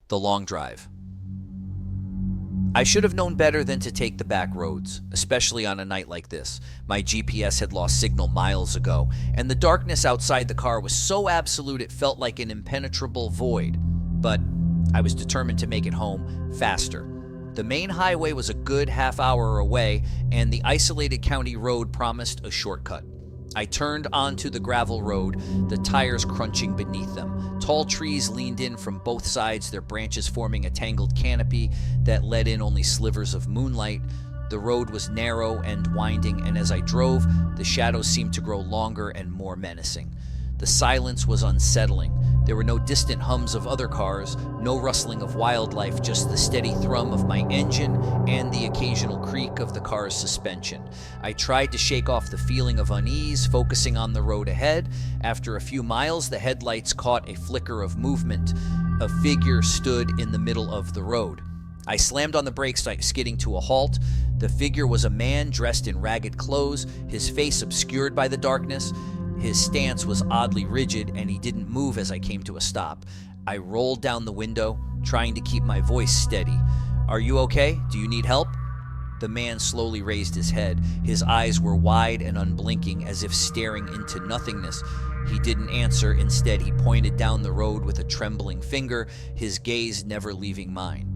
The long drive. I should have known better than to take the back roads, especially on a night like this. My GPS had lost signal miles ago, and the darkness outside the car was so absolute it felt like an impenetrable void. But I was determined to make it home faster. The main highway was a good half hour away, and the isolated county road promised a shortcut. I turned onto the gravel road, the tires crunching beneath them. Tall trees leaned in from both sides, their branches forming a tangled canopy that let in only slivers of moonlight. The road was narrow and winding, and as I drove, the shadows seemed to grow longer and more menacing. The silence was unsettling. There were no distant hums of other cars, no rustling of wildlife, just the steady thrum of my engine and the occasional creak of the car's suspension. I tried to shake off the feeling of unease, focusing on the road ahead. After a few miles, the headlights caught a flicker of movement. A figure stood in the middle of the road. I slammed on the brakes, skidding to a halt. The figure was a man dressed in ragged clothes, his face obscured by the darkness. His stance was oddly rigid, and he didn't move as I came to a stop. I rolled down the window, trying to keep my voice steady. "Are you okay? Do you need help?" The man slowly raised his head. His eyes were wide and unblinking, as if staring into nothingness. He didn't answer. Instead, he pointed down the road with a trembling finger, his gaze never leaving mine.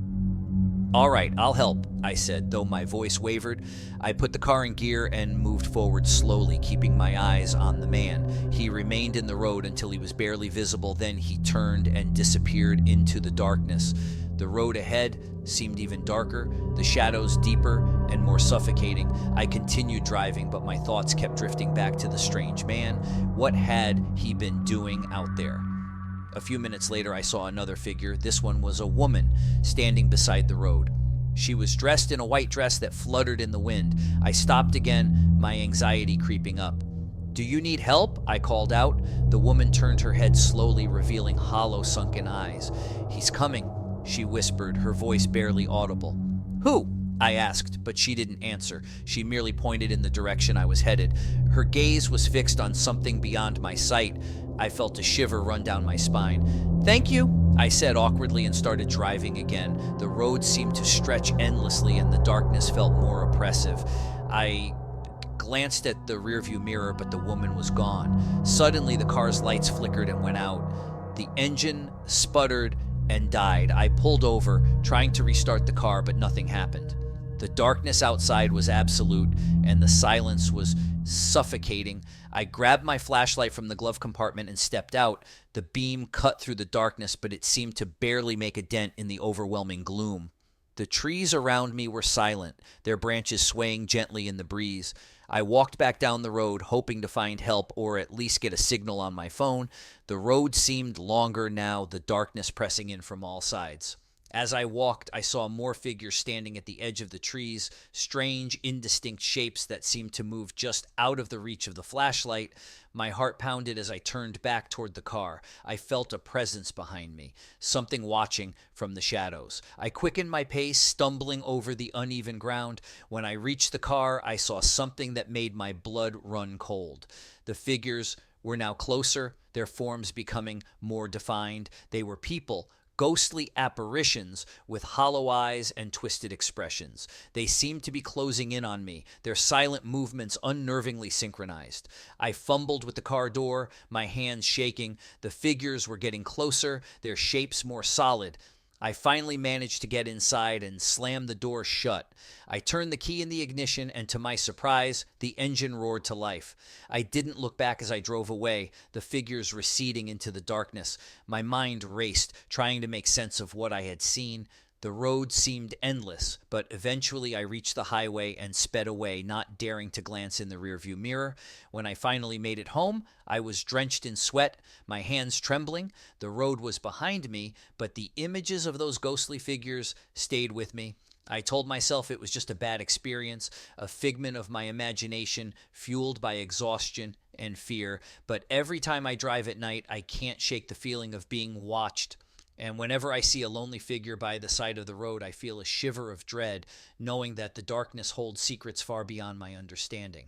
"All right, I'll help," I said, though my voice wavered. I put the car in gear and moved forward slowly, keeping my eyes on the man. He remained in the road until he was barely visible, then he turned and disappeared into the darkness. The road ahead seemed even darker, the shadows deeper and more suffocating. I continued driving, but my thoughts kept drifting back to the strange man. What had he been doing out there? A few minutes later, I saw another figure. This one was a woman, standing beside the road. She was dressed in a white dress that fluttered in the wind. I stopped again, my anxiety creeping up. "Do you need help?" I called out. The woman turned her head slowly, revealing hollow, sunken eyes. "He's coming," she whispered, her voice barely audible. "Who?" I asked, but she didn't answer. She merely pointed in the direction I was headed. Her gaze was fixed on something beyond my sight. I felt a shiver run down my spine. "Thank you," I said awkwardly and started driving again. The road seemed to stretch endlessly and the darkness felt more oppressive. I glanced at the rearview mirror, but the woman was gone. Suddenly, the car's lights flickered and went out. The engine sputtered and died. I pulled over, trying to restart the car, but nothing happened. The darkness outside was absolute, and the silence was suffocating. I grabbed my flashlight from the glove compartment and stepped out. The beam cut through the darkness, but it seemed to barely make a dent in the overwhelming gloom. The trees around me were silent, their branches swaying gently in the breeze. I walked back down the road, hoping to find help or at least get a signal on my phone. The road seemed longer now, the darkness pressing in from all sides. As I walked, I saw more figures standing at the edge of the trees, strange, indistinct shapes that seemed to move just out of the reach of the flashlight. My heart pounded as I turned back toward the car. I felt a presence behind me, something watching from the shadows. I quickened my pace, stumbling over the uneven ground. When I reached the car, I saw something that made my blood run cold. The figures were now closer, their forms becoming more defined. They were people, ghostly apparitions with hollow eyes and twisted expressions. They seemed to be closing in on me, their silent movements unnervingly synchronized. I fumbled with the car door, my hands shaking. The figures were getting closer, their shapes more solid. I finally managed to get inside and slam the door shut. I turned the key in the ignition, and to my surprise, the engine roared to life. I didn't look back as I drove away, the figures receding into the darkness. My mind raced, trying to make sense of what I had seen. The road seemed endless, but eventually I reached the highway and sped away, not daring to glance in the rearview mirror. When I finally made it home, I was drenched in sweat, my hands trembling. The road was behind me, but the images of those ghostly figures stayed with me. I told myself it was just a bad experience, a figment of my imagination, fueled by exhaustion and fear. But every time I drive at night, I can't shake the feeling of being watched. And whenever I see a lonely figure by the side of the road, I feel a shiver of dread, knowing that the darkness holds secrets far beyond my understanding.